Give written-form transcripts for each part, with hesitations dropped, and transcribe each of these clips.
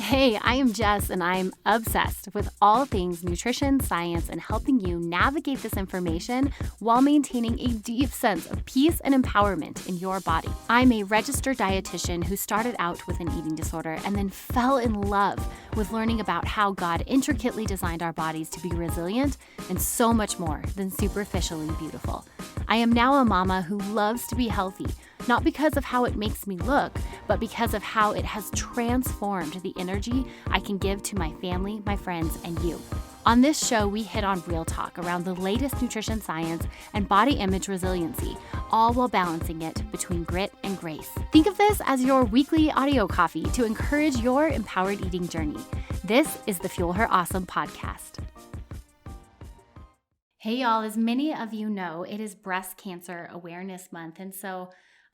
Hey, I am Jess, and I'm obsessed with all things nutrition, science, and helping you navigate this information while maintaining a deep sense of peace and empowerment in your body. I'm a registered dietitian who started out with an eating disorder and then fell in love with learning about how God intricately designed our bodies to be resilient and so much more than superficially beautiful. I am now a mama who loves to be healthy, not because of how it makes me look, but because of how it has transformed the energy I can give to my family, my friends, and you. On this show, we hit on real talk around the latest nutrition science and body image resiliency, all while balancing it between grit and grace. Think of this as your weekly audio coffee to encourage your empowered eating journey. This is the Fuel Her Awesome podcast. Hey y'all, as many of you know, it is Breast Cancer Awareness Month, and so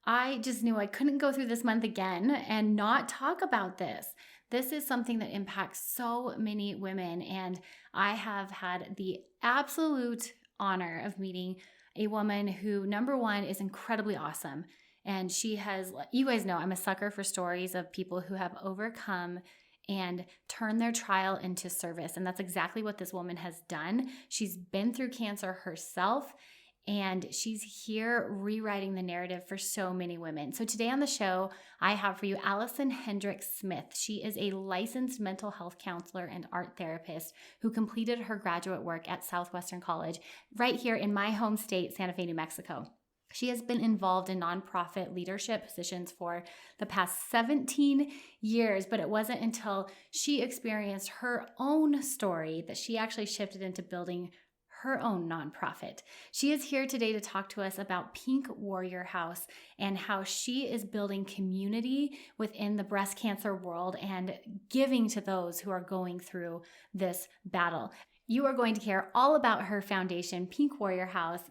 I just knew I couldn't go through this month again and not talk about this. This is something that impacts so many women, and I have had the absolute honor of meeting a woman who, number one, is incredibly awesome. And she has, you guys know, I'm a sucker for stories of people who have overcome and turned their trial into service. And that's exactly what this woman has done. She's been through cancer herself, and she's here rewriting the narrative for so many women. So today on the show, I have for you Allison Hendricks-Smith. She is a licensed mental health counselor and art therapist who completed her graduate work at Southwestern College right here in my home state, Santa Fe, New Mexico. She has been involved in nonprofit leadership positions for the past 17 years, but it wasn't until she experienced her own story that she actually shifted into building her own nonprofit. She is here today to talk to us about Pink Warrior House and how she is building community within the breast cancer world and giving to those who are going through this battle. You are going to hear all about her foundation, Pink Warrior House,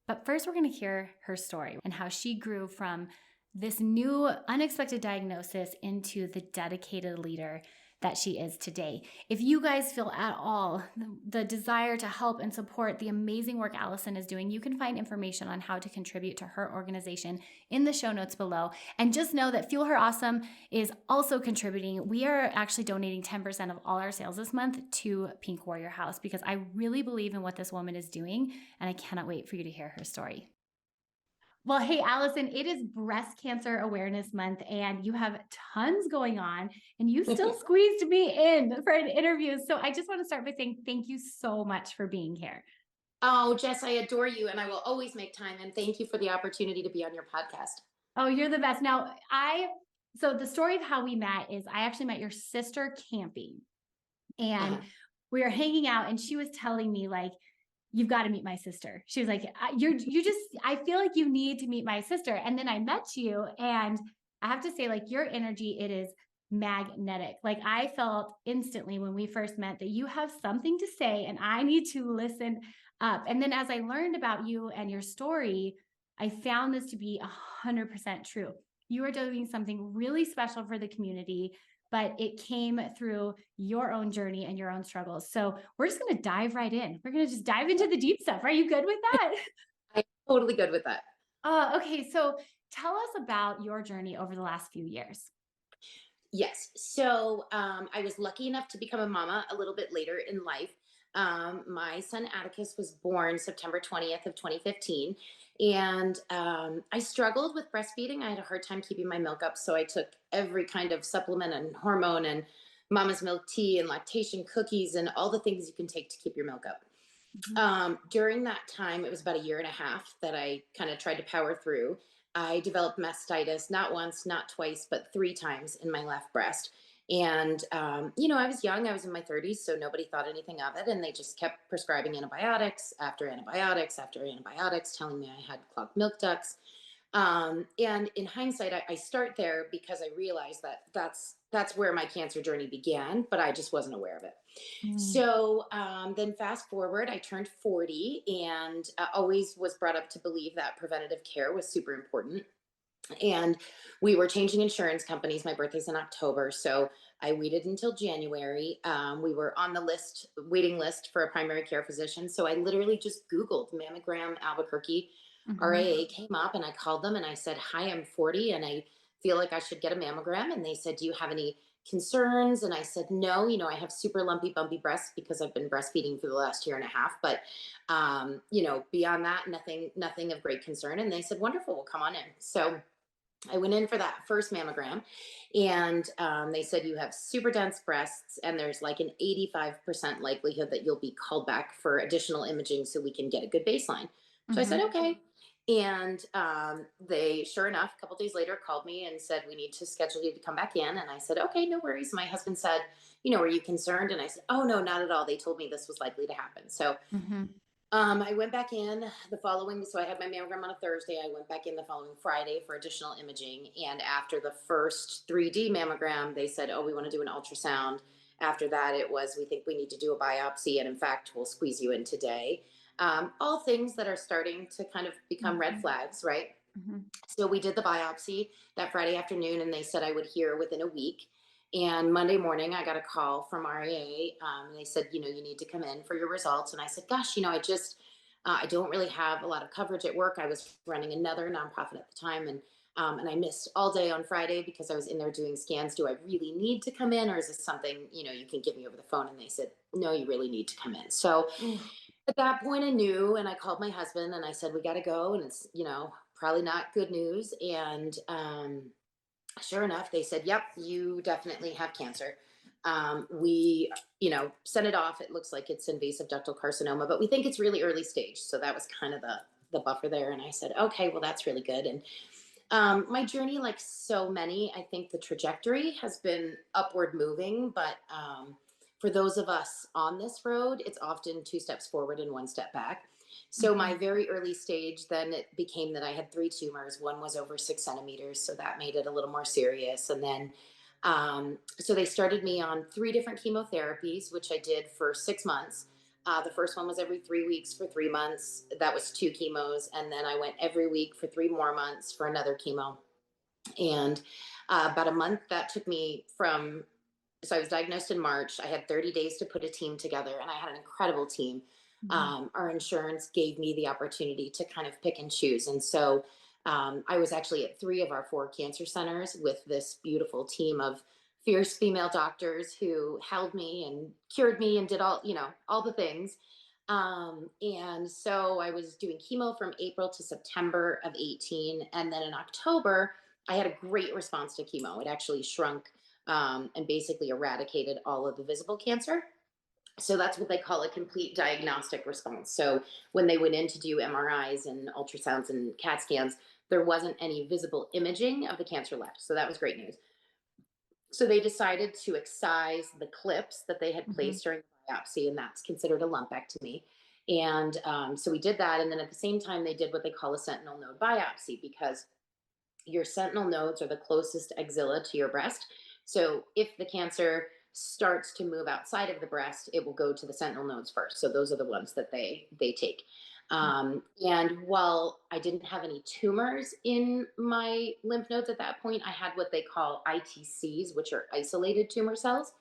but first we're going to hear her story and how she grew from this new unexpected diagnosis into the dedicated leader that she is today. If you guys feel at all the desire to help and support the amazing work Allison is doing, you can find information on how to contribute to her organization in the show notes below. And just know that Fuel Her Awesome is also contributing. We are actually donating 10% of all our sales this month to Pink Warrior House because I really believe in what this woman is doing, and I cannot wait for you to hear her story. Well, hey, Allison, it is Breast Cancer Awareness Month, and you have tons going on, and you still squeezed me in for an interview. So I just want to start by saying thank you so much for being here. Oh, Jess, I adore you, and I will always make time. And thank you for the opportunity to be on your podcast. Oh, you're the best. Now, so the story of how we met is I actually met your sister camping, and we were hanging out, and she was telling me, like, you've got to meet my sister. She was like, I feel like you need to meet my sister. And then I met you, and I have to say, like, your energy, it is magnetic. Like, I felt instantly when we first met that you have something to say and I need to listen up. And then as I learned about you and your story, I found this to be 100% true. You are doing something really special for the community, but it came through your own journey and your own struggles. So we're just going to dive right in. We're going to just dive into the deep stuff. Are you good with that? I'm totally good with that. Okay. So tell us about your journey over the last few years. Yes. So I was lucky enough to become a mama a little bit later in life. My son Atticus was born September 20th of 2015. And I struggled with breastfeeding. I had a hard time keeping my milk up. So I took every kind of supplement and hormone and mama's milk tea and lactation cookies and all the things you can take to keep your milk up. During that time, it was about a year and a half that I kind of tried to power through. I developed mastitis, not once, not twice, but 3 times in my left breast. And, I was young, I was in my 30s, so nobody thought anything of it. And they just kept prescribing antibiotics after antibiotics after antibiotics, telling me I had clogged milk ducts. And in hindsight, I start there because I realized that that's where my cancer journey began, but I just wasn't aware of it. So then fast forward, I turned 40 and always was brought up to believe that preventative care was super important. And we were changing insurance companies. My birthday's in October, so I waited until January. We were on the waiting list for a primary care physician. So I literally just Googled mammogram Albuquerque. RAA came up, and I called them and I said, "Hi, I'm 40 and I feel like I should get a mammogram." And they said, "Do you have any concerns? And I said, no, I have super lumpy, bumpy breasts because I've been breastfeeding for the last year and a half. But, beyond that, nothing of great concern. And they said, wonderful, we'll come on in. So I went in for that first mammogram, and they said you have super dense breasts, and there's like an 85% likelihood that you'll be called back for additional imaging so we can get a good baseline. So I said, Mhm. okay. And they, sure enough, a couple days later called me and said, we need to schedule you to come back in. And I said, okay, no worries. My husband said, are you concerned? And I said, oh, no, not at all. They told me this was likely to happen. So Mhm. I went back in the following, so I had my mammogram on a Thursday. I went back in the following Friday for additional imaging. And after the first 3D mammogram, they said, oh, we want to do an ultrasound. After that, it was, we think we need to do a biopsy. And in fact, we'll squeeze you in today. All things that are starting to kind of become red Mhm. flags, right? Mhm. So we did the biopsy that Friday afternoon, and they said I would hear within a week. And Monday morning, I got a call from REA. And they said, you need to come in for your results. And I said, gosh, I don't really have a lot of coverage at work. I was running another nonprofit at the time, and I missed all day on Friday because I was in there doing scans. Do I really need to come in, or is this something you can give me over the phone? And they said, no, you really need to come in. So Oof. at that point, I knew, and I called my husband and I said, we got to go. And it's, probably not good news. And sure enough, they said, yep, you definitely have cancer. We, sent it off. It looks like it's invasive ductal carcinoma, but we think it's really early stage. So that was kind of the buffer there. And I said, okay, well, that's really good. And my journey, like so many, I think the trajectory has been upward moving, but for those of us on this road, it's often two steps forward and one step back. So my Mhm. very early stage, then it became that I had three tumors. One was over 6 centimeters, so that made it a little more serious. And then, so they started me on three different chemotherapies, which I did for 6 months. The first one was every 3 weeks for 3 months. That was two chemos. And then I went every week for 3 more months for another chemo. And about a month that took me from, so I was diagnosed in March. I had 30 days to put a team together, and I had an incredible team. Mhm. Our insurance gave me the opportunity to kind of pick and choose. And so I was actually at three of our four cancer centers with this beautiful team of fierce female doctors who held me and cured me and did all the things. And so I was doing chemo from April to September of 18. And then in October, I had a great response to chemo. It actually shrunk and basically eradicated all of the visible cancer. So that's what they call a complete diagnostic response. So when they went in to do MRIs and ultrasounds and CAT scans, there wasn't any visible imaging of the cancer left. So that was great news. So they decided to excise the clips that they had Mhm. placed during the biopsy, and that's considered a lumpectomy. And so we did that. And then at the same time, they did what they call a sentinel node biopsy, because your sentinel nodes are the closest axilla to your breast. So if the cancer starts to move outside of the breast, it will go to the sentinel nodes first. So those are the ones that they take. And while I didn't have any tumors in my lymph nodes at that point, I had what they call ITCs, which are isolated tumor cells.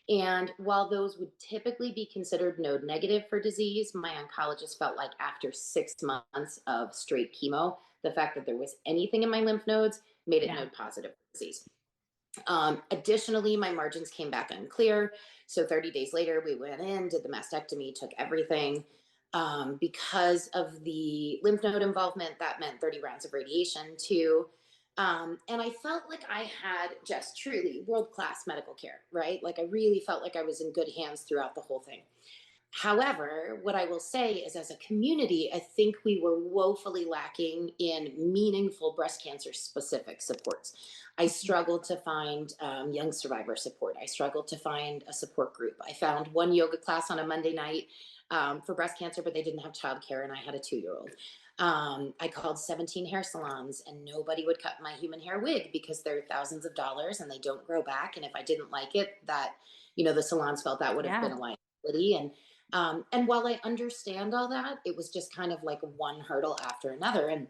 And while those would typically be considered node negative for disease, my oncologist felt like after 6 months of straight chemo, the fact that there was anything in my lymph nodes made it Yeah. node positive for disease. Additionally, my margins came back unclear. So 30 days later, we went in, did the mastectomy, took everything. Because of the lymph node involvement, that meant 30 rounds of radiation too. And I felt like I had just truly world class medical care, right? Like I really felt like I was in good hands throughout the whole thing. However, what I will say is, as a community, I think we were woefully lacking in meaningful breast cancer specific supports. I Mhm. struggled to find young survivor support. I struggled to find a support group. I found one yoga class on a Monday night for breast cancer, but they didn't have childcare, and I had a 2 year old. I called 17 hair salons, and nobody would cut my human hair wig because they're thousands of dollars and they don't grow back. And if I didn't like it, the salons felt that would have been Yeah. a liability. And while I understand all that, it was just kind of like one hurdle after another. And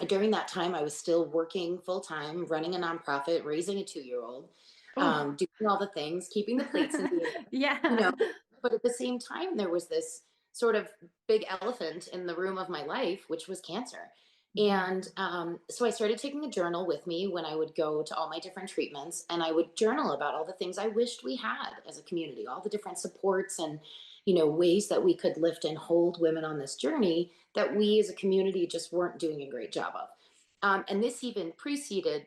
during that time, I was still working full time, running a nonprofit, raising a 2 year old, Oof. doing all the things, keeping the plates in the air, you Yeah. know. But at the same time, there was this sort of big elephant in the room of my life, which was cancer. Mhm. And so I started taking a journal with me when I would go to all my different treatments, and I would journal about all the things I wished we had as a community, all the different supports and, ways that we could lift and hold women on this journey that we as a community just weren't doing a great job of. And this even preceded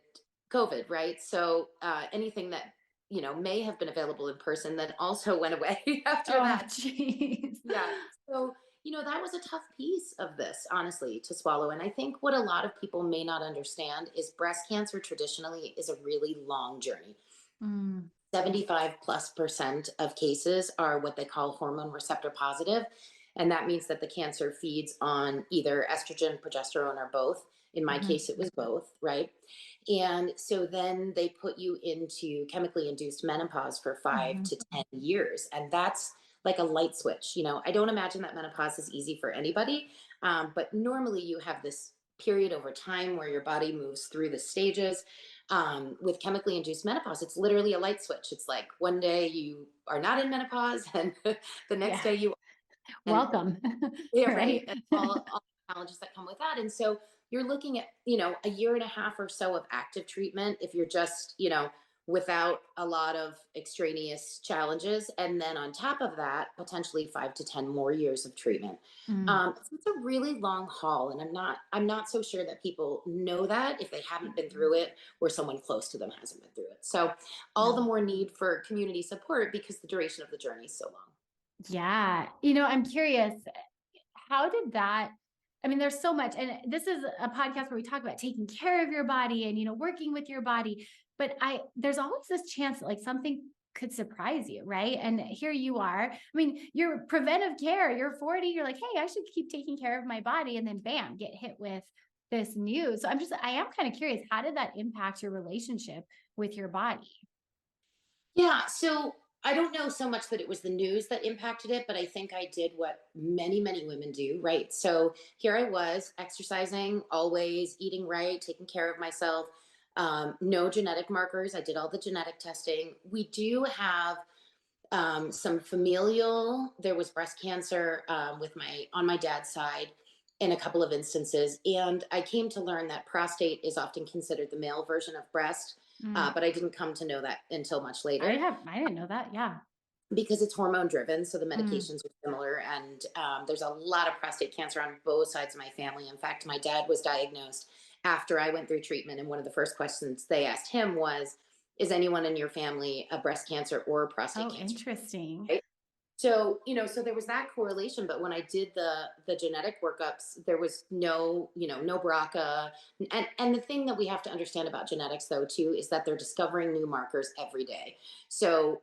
COVID, right? So anything that may have been available in person then also went away after Oh, that. jeez. Yeah. So, that was a tough piece of this, honestly, to swallow. And I think what a lot of people may not understand is breast cancer traditionally is a really long journey. Mm, 75+% of cases are what they call hormone receptor positive. And that means that the cancer feeds on either estrogen, progesterone, or both. In my mhm, case, it was both, right? And so then they put you into chemically induced menopause for five mhm. to 10 years. And that's like a light switch. I don't imagine that menopause is easy for anybody. But normally you have this period over time where your body moves through the stages. With chemically induced menopause, it's literally a light switch. It's like one day you are not in menopause, and the next Yeah. day you and Welcome. yeah, right. Right? And all the challenges that come with that. And so you're looking at, a year and a half or so of active treatment if you're just, without a lot of extraneous challenges. And then on top of that, potentially 5 to 10 more years of treatment. Mm. So it's a really long haul. And I'm not so sure that people know that if they haven't been Mhm. through it or someone close to them hasn't been through it. So all the No. more need for community support because the duration of the journey is so long. Yeah. I'm curious, how did that I mean, there's so much, and this is a podcast where we talk about taking care of your body and, working with your body, but there's always this chance that, like, something could surprise you, right? And here you are. I mean, you're preventive care, you're 40, you're like, "Hey, I should keep taking care of my body," and then bam, get hit with this news. So I am kind of curious, how did that impact your relationship with your body? Yeah, so I don't know so much that it was the news that impacted it, but I think I did what many, many women do, right? So here I was exercising, always eating right, taking care of myself. No genetic markers. I did all the genetic testing. We do have some familial. There was breast cancer with my on my dad's side in a couple of instances, and I came to learn that prostate is often considered the male version of breast, Mm. but I didn't come to know that until much later I didn't know that. Yeah. because it's hormone driven. So the Mm. medications are similar, and there's a lot of prostate cancer on both sides of my family. In fact, my dad was diagnosed after I went through treatment, and one of the first questions they asked him was, "Is anyone in your family a breast cancer or a prostate Oh, cancer?" interesting. Right? So, so there was that correlation, but when I did the genetic workups, there was no BRCA. And the thing that we have to understand about genetics though too is that they're discovering new markers every day. So,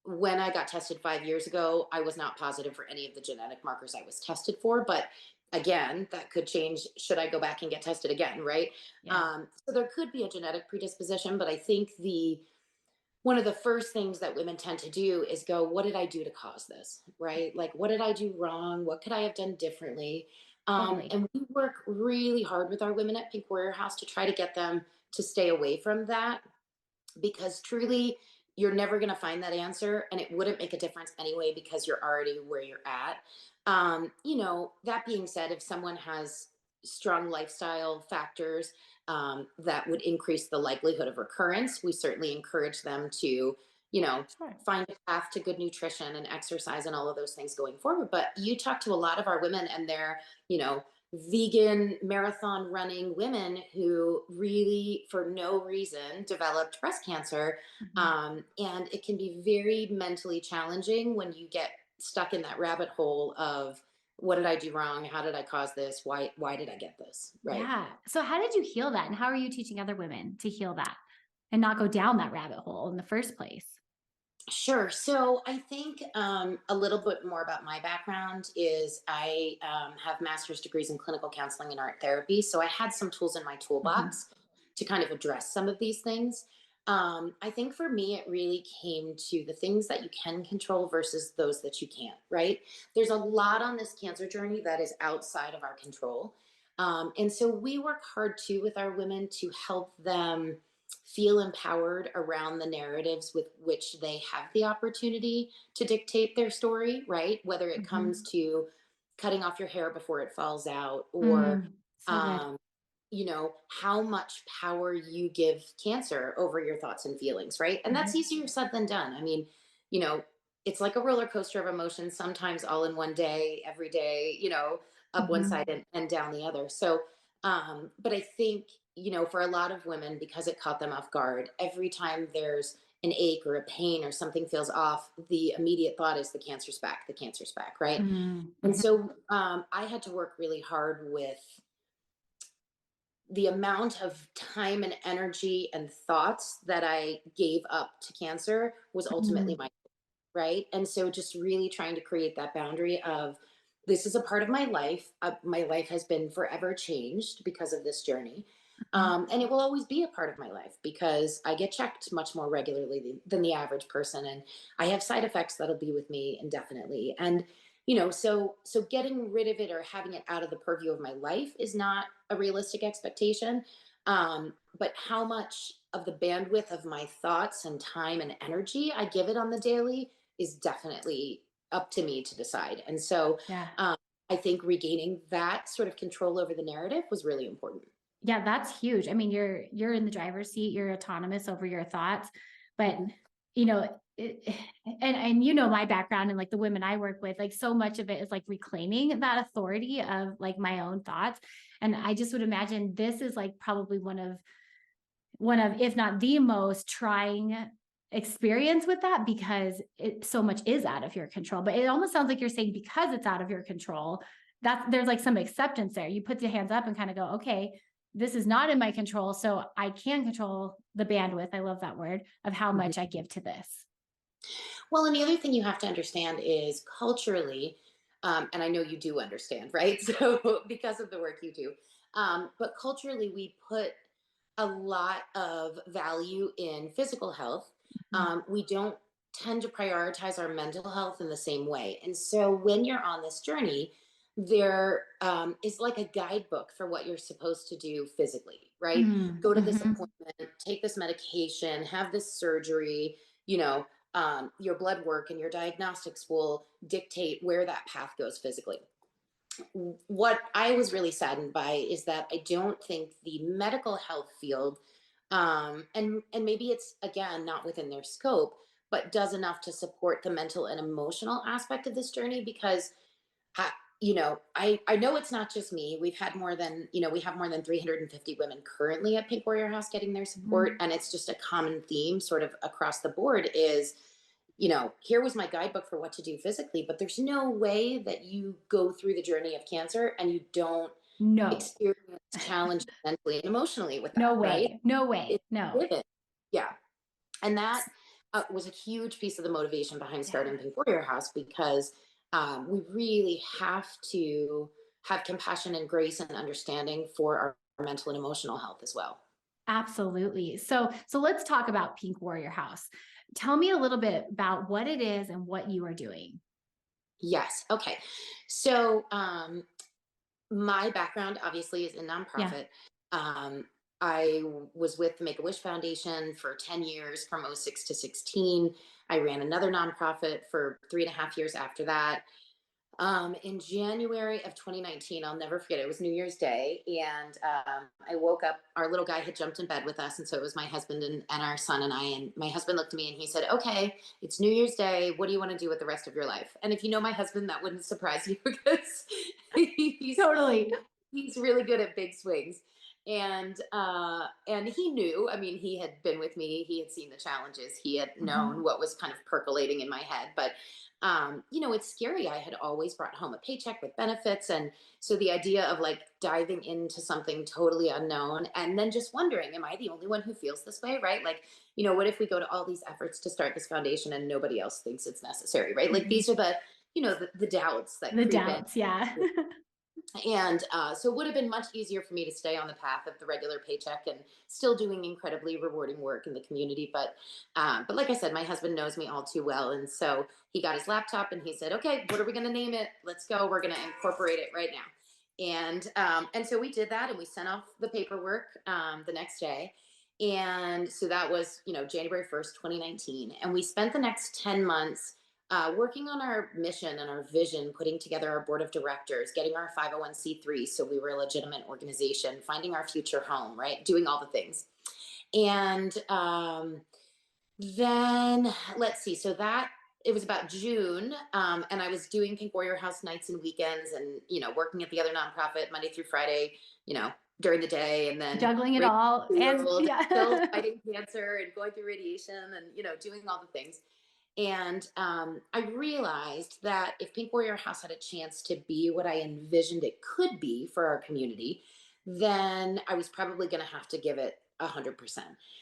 when I got tested 5 years ago, I was not positive for any of the genetic markers I was tested for, but again, that could change should I go back and get tested again, right? Yeah. So there could be a genetic predisposition, but I think the one of the first things that women tend to do is go, what did I do to cause this? Right? Like, what did I do wrong? What could I have done differently? Totally. And we work really hard with our women at Pink Warrior House to try to get them to stay away from that because truly, you're never going to find that answer. And it wouldn't make a difference anyway because you're already where you're at. That being said, if someone has strong lifestyle factors that would increase the likelihood of recurrence, we certainly encourage them to, you know, Sure. find a path to good nutrition and exercise and all of those things going forward. But you talk to a lot of our women and they're, vegan marathon running women who really, for no reason, developed breast cancer. Mhm. And it can be very mentally challenging when you get stuck in that rabbit hole of what did I do wrong? How did I cause this? Why did I get this? Right. Yeah. So how did you heal that? And how are you teaching other women to heal that and not go down that rabbit hole in the first place? Sure. So I think a little bit more about my background is I have master's degrees in clinical counseling and art therapy. So I had some tools in my Mhm. toolbox to kind of address some of these things. I think for me, it really came to the things that you can control versus those that you can't, right? There's a lot on this cancer journey that is outside of our control. And so we work hard too with our women to help them feel empowered around the narratives with which they have the opportunity to dictate their story, right? Whether it comes Mhm. to cutting off your hair before it falls out or Mm. So good. um, how much power you give cancer over your thoughts and feelings, right? And that's Mhm. easier said than done. I mean, you know, it's like a roller coaster of emotions, sometimes all in one day, every day, up one Mhm. side and down the other. So, but I think, for a lot of women, because it caught them off guard, every time there's an ache or a pain or something feels off, the immediate thought is the cancer's back, right? Mm. And Mhm. so I had to work really hard with the amount of time and energy and thoughts that I gave up to cancer was ultimately Mhm. my right. And so just really trying to create that boundary of this is a part of my life. My life has been forever changed because of this journey. Mhm. And it will always be a part of my life because I get checked much more regularly than the average person. And I have side effects that'll be with me indefinitely. And so getting rid of it or having it out of the purview of my life is not a realistic expectation. But how much of the bandwidth of my thoughts and time and energy I give it on the daily is definitely up to me to decide. And so Yeah. um, I think regaining that sort of control over the narrative was really important. Yeah, that's huge. I mean, you're in the driver's seat, you're autonomous over your thoughts, but Mhm. you know, and my background and like the women I work with, like so much of it is like reclaiming that authority of like my own thoughts. And I just would imagine this is like probably one of if not the most trying experience with that because it so much is out of your control. But it almost sounds like you're saying because it's out of your control, that there's like some acceptance there. You put your hands up and kind of go, okay, this is not in my control. So I can control the bandwidth. I love that word of how Mhm. much I give to this. Well, and the other thing you have to understand is culturally, and I know you do understand, right? So because of the work you do, but culturally, we put a lot of value in physical health. Mhm. We don't tend to prioritize our mental health in the same way. And so when you're on this journey, there is like a guidebook for what you're supposed to do physically, right? Mm, Go to this mhm. appointment, take this medication, have this surgery, your blood work and your diagnostics will dictate where that path goes physically. What I was really saddened by is that I don't think the medical health field, and maybe it's again not within their scope, but does enough to support the mental and emotional aspect of this journey because I, I know it's not just me. We have more than 350 women currently at Pink Warrior House getting their support. Mhm. And it's just a common theme sort of across the board is, here was my guidebook for what to do physically, but there's no way that you go through the journey of cancer and you don't No, experience challenges mentally and emotionally with no that, right? way. No way. It's No. given. Yeah. And that was a huge piece of the motivation behind Yeah. starting Pink Warrior House because we really have to have compassion and grace and understanding for our mental and emotional health as well. Absolutely. So let's talk about Pink Warrior House. Tell me a little bit about what it is and what you are doing. Yes. Okay. So my background obviously is in Yeah. nonprofit. Um, I was with the Make a Wish Foundation for 10 years from '06 to 16. I ran another nonprofit for 3.5 years after that. In January of 2019, I'll never forget, it was New Year's Day. And I woke up, our little guy had jumped in bed with us. And so it was my husband and our son and I. And my husband looked at me and he said, "Okay, it's New Year's Day. What do you want to do with the rest of your life?" And if you know my husband, that wouldn't surprise you because he's Totally. he's really good at big swings. And he knew, I mean, he had been with me, he had seen the challenges, he had known Mhm. what was kind of percolating in my head. But it's scary. I had always brought home a paycheck with benefits. And so the idea of like diving into something totally unknown and then just wondering, am I the only one who feels this way? Right? Like, what if we go to all these efforts to start this foundation and nobody else thinks it's necessary? Right? Like Mhm. these are the doubts that The creep in. doubts, yeah. And so it would have been much easier for me to stay on the path of the regular paycheck and still doing incredibly rewarding work in the community. But like I said, my husband knows me all too well. And so he got his laptop and he said, "Okay, what are we going to name it? Let's go. We're going to incorporate it right now." And so we did that and we sent off the paperwork the next day. And so that was, January 1st, 2019. And we spent the next 10 months working on our mission and our vision, putting together our board of directors, getting our 501c3 so we were a legitimate organization, finding our future home, right? Doing all the things. And then let's see. So that it was about June, and I was doing Pink Warrior House nights and weekends, and working at the other nonprofit Monday through Friday, during the day, and then Juggling it raising all. a And year-old, yeah. still fighting cancer and going through radiation, and doing all the things. And I realized that if Pink Warrior House had a chance to be what I envisioned it could be for our community, then I was probably going to have to give it 100%.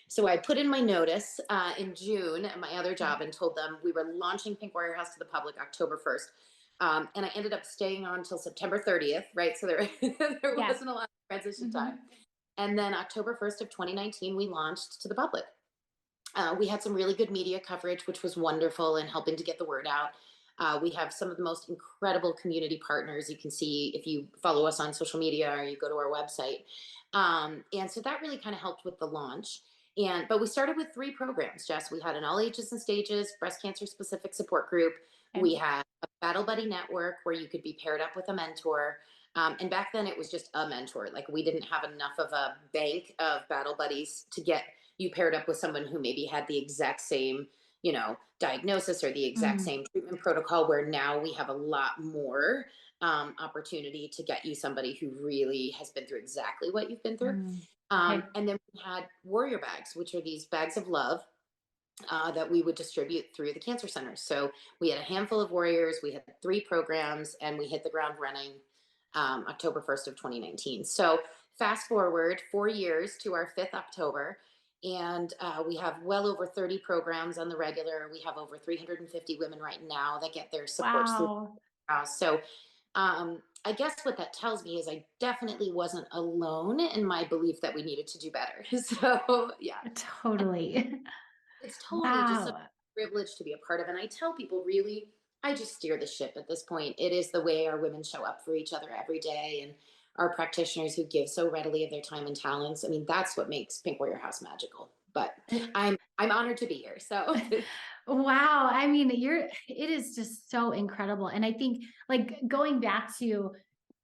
So I put in my notice in June at my other job and told them we were launching Pink Warrior House to the public October 1st. And I ended up staying on until September 30th, right? So there, there Yeah. wasn't a lot of transition Mhm. time. And then October 1st of 2019, we launched to the public. We had some really good media coverage, which was wonderful in helping to get the word out. We have some of the most incredible community partners you can see if you follow us on social media or you go to our website. And so that really kind of helped with the launch. But we started with 3 programs, Jess. We had an all ages and stages breast cancer specific support group. Okay. We had a Battle Buddy network where you could be paired up with a mentor. And back then it was just a mentor. Like we didn't have enough of a bank of battle buddies to get you paired up with someone who maybe had the exact same, diagnosis or the exact Mm. same treatment protocol, where now we have a lot more opportunity to get you somebody who really has been through exactly what you've been through. Mm. Okay. And then we had warrior bags, which are these bags of love that we would distribute through the cancer centers. So we had a handful of warriors, we had 3 programs, and we hit the ground running October 1st of 2019. So fast forward 4 years to our 5th October, and we have well over 30 programs on the regular. We have over 350 women right now that get their supports through Wow. the house. So I guess what that tells me is I definitely wasn't alone in my belief that we needed to do better. So yeah, Totally. it's totally just a Wow. privilege to be a part of. And I tell people, really, I just steer the ship at this point. It is the way our women show up for each other every day, and our practitioners who give so readily of their time and talents. I mean, that's what makes Pink Warrior House magical. But I'm honored to be here. So Wow. I mean, it is just so incredible. And I think like going back to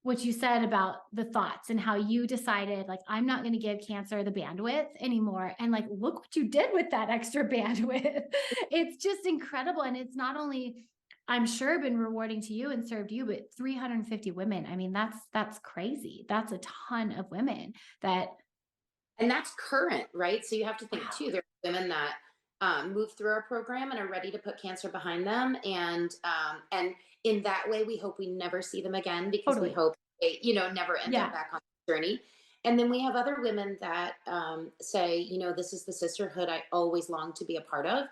what you said about the thoughts and how you decided like I'm not going to give cancer the bandwidth anymore, and like look what you did with that extra bandwidth. It's just incredible, and it's not only I'm sure been rewarding to you and served you, but 350 women. I mean, that's crazy. That's a ton of women that and that's current, right? So you have to think wow. too. There are women that move through our program and are ready to put cancer behind them, and in that way, we hope we never see them again, because we Totally. hope they, never end up Yeah. back on the journey. And then we have other women that say, this is the sisterhood I always longed to be a part of.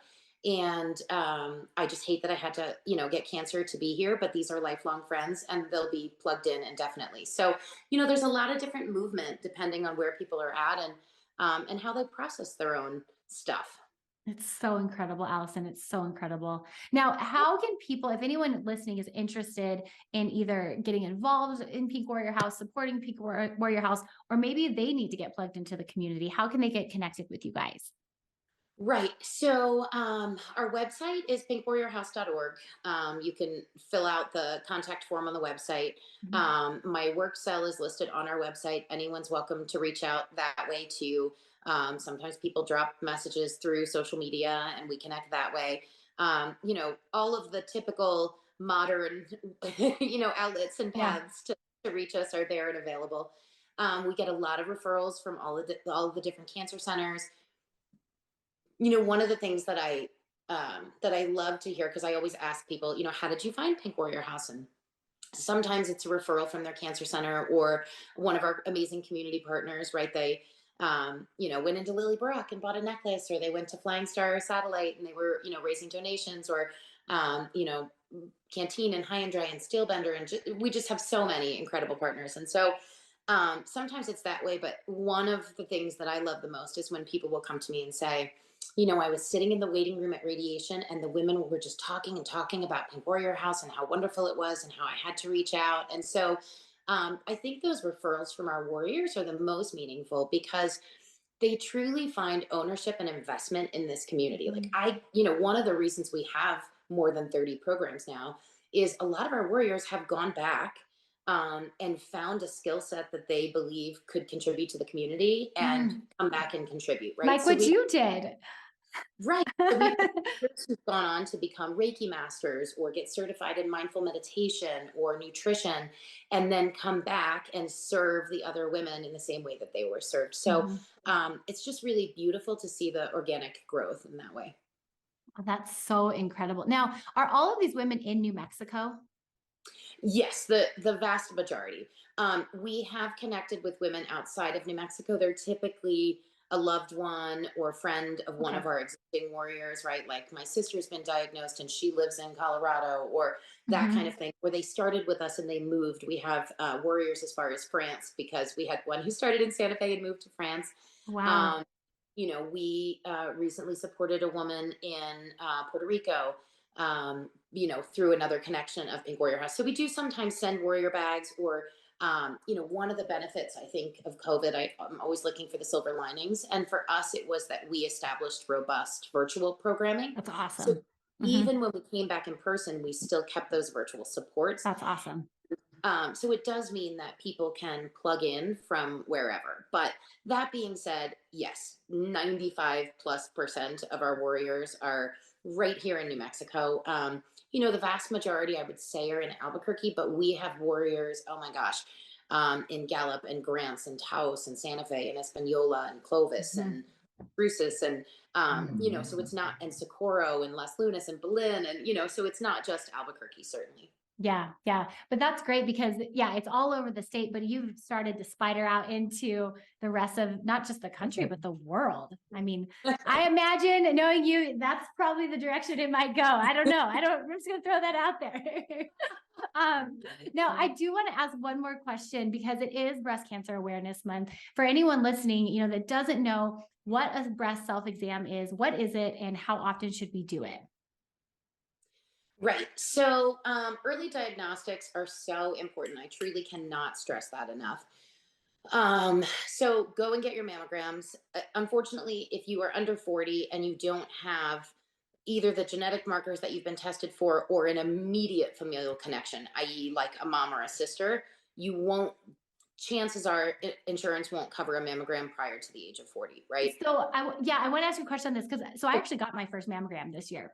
And I just hate that I had to, get cancer to be here, but these are lifelong friends and they'll be plugged in indefinitely. So, there's a lot of different movement depending on where people are at, and how they process their own stuff. It's so incredible, Allison. It's so incredible. Now, how can people, if anyone listening is interested in either getting involved in Pink Warrior House, supporting Pink Warrior House, or maybe they need to get plugged into the community, how can they get connected with you guys? Right. So our website is pinkwarriorhouse.org. You can fill out the contact form on the website. Mhm. My work cell is listed on our website. Anyone's welcome to reach out that way too. Sometimes people drop messages through social media and we connect that way. All of the typical modern, outlets and Yeah. paths to reach us are there and available. We get a lot of referrals from all of the different cancer centers. One of the things that I love to hear, because I always ask people, how did you find Pink Warrior House? And sometimes it's a referral from their cancer center or one of our amazing community partners, right? They went into Lily Brock and bought a necklace, or they went to Flying Star Satellite and they were, raising donations, or um, you know Canteen and High and Dry and Steelbender, and we just have so many incredible partners. And so sometimes it's that way, but one of the things that I love the most is when people will come to me and say, I was sitting in the waiting room at radiation, and the women were just talking and talking about Pink Warrior House and how wonderful it was and how I had to reach out. And so I think those referrals from our warriors are the most meaningful, because they truly find ownership and investment in this community. Like Mhm. one of the reasons we have more than 30 programs now, is a lot of our warriors have gone back and found a skill set that they believe could contribute to the community and Mm. come back and contribute, right? Like So what we you did. Right. So we have warriors who've gone on to become Reiki masters or get certified in mindful meditation or nutrition, and then come back and serve the other women in the same way that they were served. So Mhm. it's just really beautiful to see the organic growth in that way. Oh, that's so incredible. Now, are all of these women in New Mexico? Yes, the vast majority. We have connected with women outside of New Mexico. They're typically a loved one or friend of one Okay. of our existing warriors, right? Like my sister's been diagnosed and she lives in Colorado, or that kind Mhm. of thing, where they started with us and they moved. We have warriors as far as France because we had one who started in Santa Fe and moved to France. Wow. Um, we recently supported a woman in Puerto Rico, through another connection of Pink Warrior House. So we do sometimes send warrior bags, or, one of the benefits I think of COVID, I'm always looking for the silver linings. And for us, it was that we established robust virtual programming. That's So awesome. Mhm. even when we came back in person, we still kept those virtual supports. That's awesome. So it does mean that people can plug in from wherever. But that being said, yes, 95 plus percent of our warriors are right here in New Mexico. The vast majority, I would say, are in Albuquerque, but we have warriors, oh my gosh, in Gallup and Grants and Taos and Santa Fe and Espanola and Clovis Mhm. and Bruces and so it's not, and Socorro and Las Lunas and Berlin, and so it's not just Albuquerque, certainly. Yeah, yeah. But that's great because yeah, it's all over the state, but you've started to spider out into the rest of not just the country, but the world. I mean, I imagine knowing you, that's probably the direction it might go. I don't know. I'm just gonna throw that out there. um, now I do want to ask one more question because it is breast cancer awareness month. For anyone listening, that doesn't know what a breast self-exam is, what is it, and how often should we do it? Right. So early diagnostics are so important. I truly cannot stress that enough. So go and get your mammograms. Unfortunately, if you are under 40 and you don't have either the genetic markers that you've been tested for or an immediate familial connection, i.e., like a mom or a sister, you won't, chances are insurance won't cover a mammogram prior to the age of 40, right? So yeah, I want to ask you a question on this because I actually got my first mammogram this year.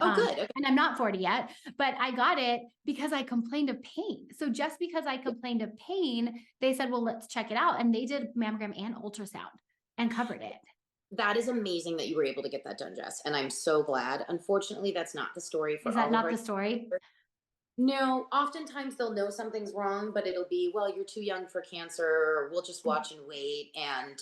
Oh, good. Okay. And I'm not 40 yet, but I got it because I complained of pain. So just because I complained of pain, they said, well, let's check it out. And they did mammogram and ultrasound and covered it. That is amazing that you were able to get that done, Jess. And I'm so glad. Unfortunately, that's not the story Is for that all of not our. the story? No, oftentimes they'll know something's wrong, but it'll be, well, you're too young for cancer, or we'll just watch and wait, and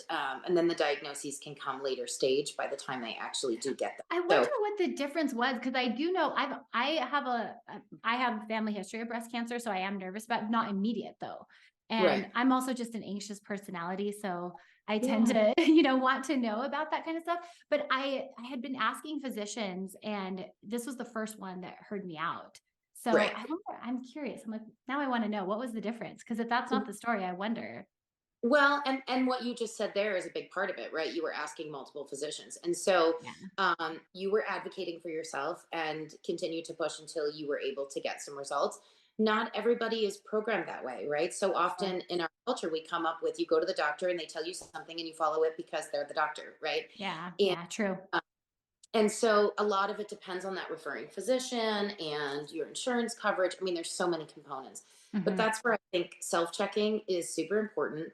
then the diagnoses can come later stage by the time they actually do get them. I So wonder what the difference was because I do know I have family history of breast cancer, so I am nervous about not immediate though. And right, I'm also just an anxious personality, so I tend yeah, to want to know about that kind of stuff. But I had been asking physicians, and this was the first one that heard me out. So right. I'm curious. I'm like, now I want to know what was the difference because if that's not the story, I wonder. Well, and what you just said there is a big part of it, right? You were asking multiple physicians, and so Yeah. you were advocating for yourself and continue to push until you were able to get some results. Not everybody is programmed that way, right? So Sure. often in our culture, we come up with, you go to the doctor and they tell you something and you follow it because they're the doctor, right? Yeah. And Yeah. True. and so a lot of it depends on that referring physician and your insurance coverage. I mean, there's so many components, but Hmm. that's where I think self-checking is super important.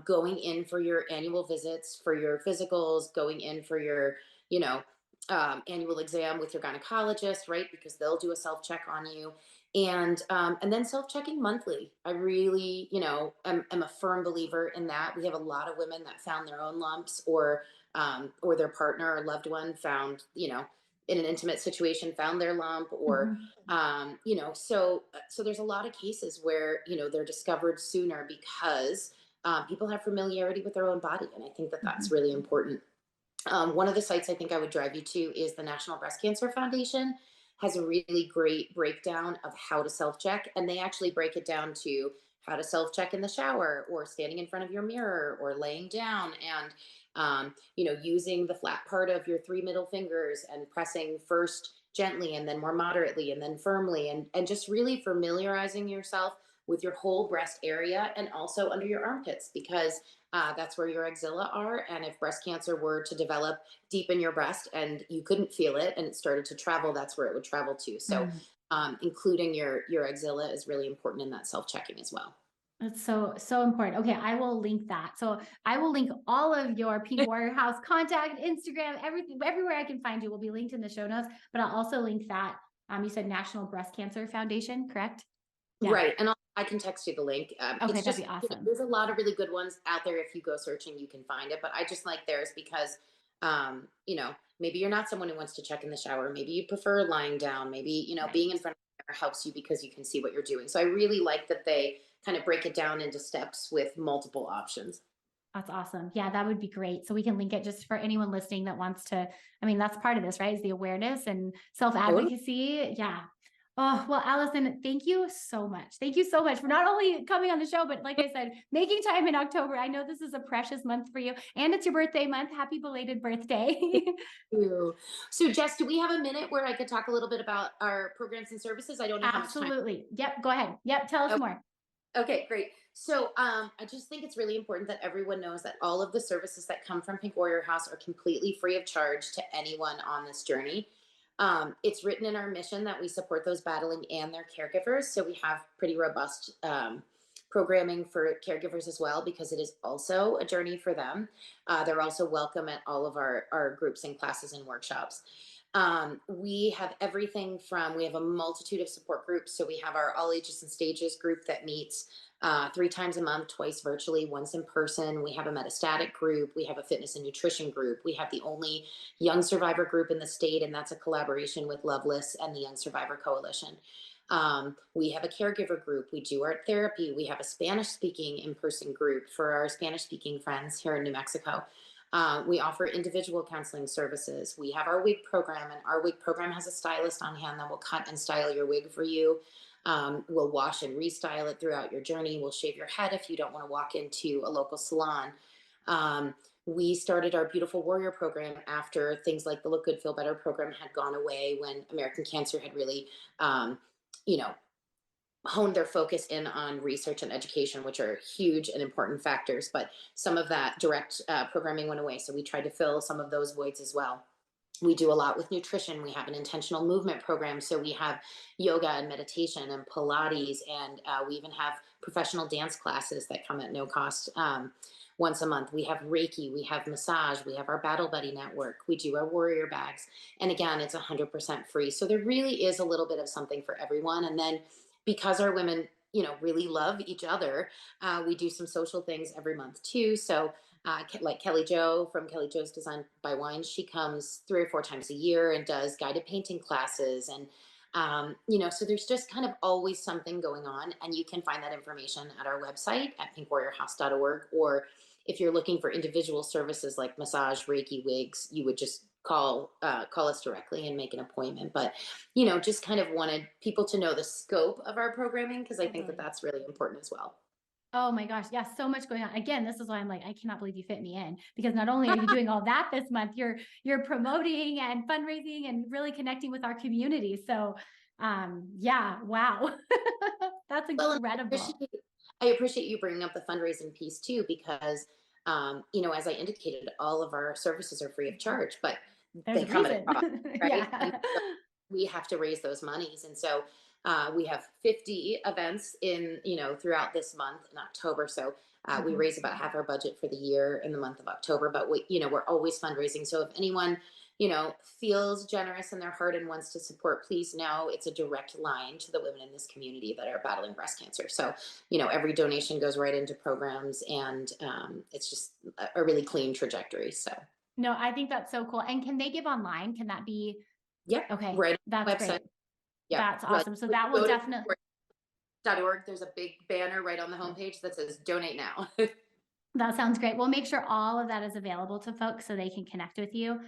Going in for your annual visits, for your physicals, going in for your, you know, annual exam with your gynecologist, right? Because they'll do a self-check on you, and then self-checking monthly. I really, am a firm believer in that. We have a lot of women that found their own lumps, or their partner or loved one found, in an intimate situation, found their lump, or, Hmm. so there's a lot of cases where, they're discovered sooner because people have familiarity with their own body. And I think that that's Hmm. really important. One of the sites I think I would drive you to is the National Breast Cancer Foundation. Has a really great breakdown of how to self-check, and they actually break it down to how to self-check in the shower, or standing in front of your mirror, or laying down, and using the flat part of your three middle fingers and pressing first gently and then more moderately and then firmly, and just really familiarizing yourself with your whole breast area and also under your armpits, because that's where your axilla are. And if breast cancer were to develop deep in your breast and you couldn't feel it and it started to travel, that's where it would travel to. So Mm. including your axilla is really important in that self-checking as well. That's so important. Okay, I will link that. So I will link all of your Pink Warrior House contact, Instagram, everything, everywhere I can find you will be linked in the show notes. But I'll also link that. You said National Breast Cancer Foundation, correct? Yeah. Right. And I can text you the link. Okay, It's that'd just, be awesome. there's a lot of really good ones out there. If you go searching, you can find it. But I just like theirs because, maybe you're not someone who wants to check in the shower. Maybe you prefer lying down. Maybe, Right. being in front of the mirror helps you because you can see what you're doing. So I really like that they kind of break it down into steps with multiple options. That's awesome. Yeah, that would be great. So we can link it just for anyone listening that wants to. I mean, that's part of this, right? Is the awareness and self Totally. advocacy. Yeah. Oh, well, Allison, thank you so much. Thank you so much for not only coming on the show, but like I said, making time in October. I know this is a precious month for you, and it's your birthday month. Happy belated birthday. Ooh. So, Jess, do we have a minute where I could talk a little bit about our programs and services? I don't know how much time. Absolutely. Yep. Go ahead. Yep. Tell us more. Okay, great. So I just think it's really important that everyone knows that all of the services that come from Pink Warrior House are completely free of charge to anyone on this journey. It's written in our mission that we support those battling and their caregivers. So we have pretty robust programming for caregivers as well, because it is also a journey for them. They're also welcome at all of our groups and classes and workshops. We have everything from, we have a multitude of support groups. So we have our all ages and stages group that meets 3 times a month, twice virtually, once in person. We have a metastatic group. We have a fitness and nutrition group. We have the only young survivor group in the state, and that's a collaboration with Loveless and the Young Survivor Coalition. We have a caregiver group. We do art therapy. We have a Spanish speaking in person group for our Spanish speaking friends here in New Mexico. We offer individual counseling services. We have our wig program, and our wig program has a stylist on hand that will cut and style your wig for you. We'll wash and restyle it throughout your journey. We'll shave your head if you don't want to walk into a local salon. We started our Beautiful Warrior program after things like the Look Good, Feel Better program had gone away, when American Cancer had really, you know, honed their focus in on research and education, which are huge and important factors. But some of that direct programming went away. So we tried to fill some of those voids as well. We do a lot with nutrition. We have an intentional movement program. So we have yoga and meditation and Pilates, and we even have professional dance classes that come at no cost. Once a month, we have Reiki, we have massage, we have our Battle Buddy network, we do our warrior bags. And again, it's 100% free. So there really is a little bit of something for everyone. And then, because our women, really love each other, we do some social things every month too. So like Kelly Joe from Kelly Joe's Design by Wine, she comes 3 or 4 times a year and does guided painting classes. And so there's just kind of always something going on. And you can find that information at our website at pinkwarriorhouse.org. Or if you're looking for individual services like massage, Reiki, wigs, you would just call us directly and make an appointment. But just kind of wanted people to know the scope of our programming, because I think that Totally. that's really important as well. Oh my gosh. Yeah, so much going on. Again, this is why I'm like, I cannot believe you fit me in, because not only are you doing all that this month, you're promoting and fundraising and really connecting with our community. So yeah, wow. That's Well, and incredible. I appreciate you bringing up the fundraising piece too, because as I indicated, all of our services are free of charge, but There's they a come at a reason. cost, right? And Yeah. so we have to raise those monies. And so we have 50 events throughout this month in October. So we Mhm. raise about half our budget for the year in the month of October, but we're always fundraising. So if anyone, feels generous in their heart and wants to support, please know it's a direct line to the women in this community that are battling breast cancer. So, every donation goes right into programs, and it's just a really clean trajectory. So, No, I think that's so cool. And can they give online? Can that be yep, okay? right on That's the website. great. Yep. That's Like, awesome. So when that you will go to definitely .org, there's a big banner right on the homepage that says donate now. that sounds great. We'll make sure all of that is available to folks so they can connect with you.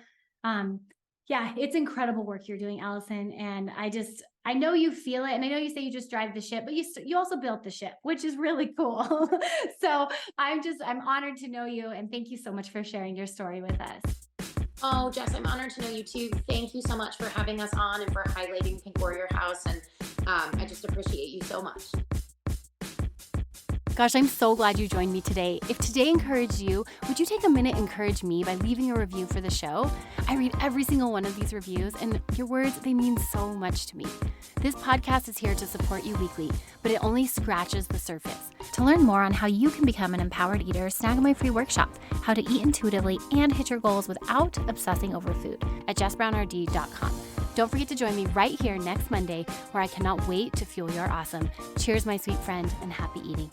Um, yeah, it's incredible work you're doing, Allison. And I know you feel it. And I know you say you just drive the ship, but you also built the ship, which is really cool. So I'm honored to know you. And thank you so much for sharing your story with us. Oh, Jess, I'm honored to know you too. Thank you so much for having us on and for highlighting Pink Warrior House. And I just appreciate you so much. Gosh, I'm so glad you joined me today. If today encouraged you, would you take a minute and encourage me by leaving a review for the show? I read every single one of these reviews, and your words, they mean so much to me. This podcast is here to support you weekly, but it only scratches the surface. To learn more on how you can become an empowered eater, snag my free workshop, How to Eat Intuitively and Hit Your Goals Without Obsessing Over Food, at jessbrownrd.com. Don't forget to join me right here next Monday, where I cannot wait to fuel your awesome. Cheers, my sweet friend, and happy eating.